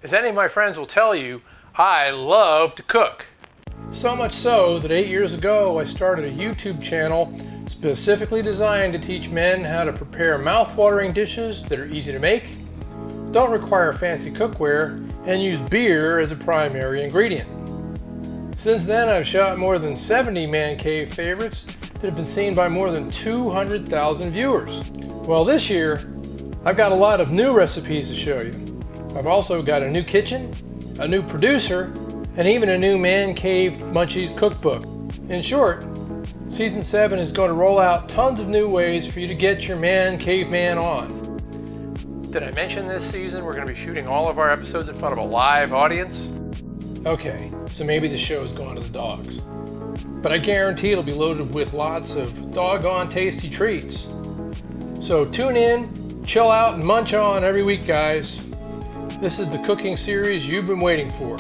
As any of my friends will tell you, I love to cook. So much so that 8 years ago I started a YouTube channel specifically designed to teach men how to prepare mouth-watering dishes that are easy to make, don't require fancy cookware, and use beer as a primary ingredient. Since then I've shot more than 70 man cave favorites that have been seen by more than 200,000 viewers. Well, this year I've got a lot of new recipes to show you. I've also got a new kitchen, a new producer, and even a new Man Cave Munchies cookbook. In short, Season 7 is going to roll out tons of new ways for you to get your man caveman on. Did I mention this season we're going to be shooting all of our episodes in front of a live audience? Okay, so maybe the show's gone to the dogs. But I guarantee it'll be loaded with lots of doggone tasty treats. So tune in, chill out, and munch on every week, guys. This is the cooking series you've been waiting for.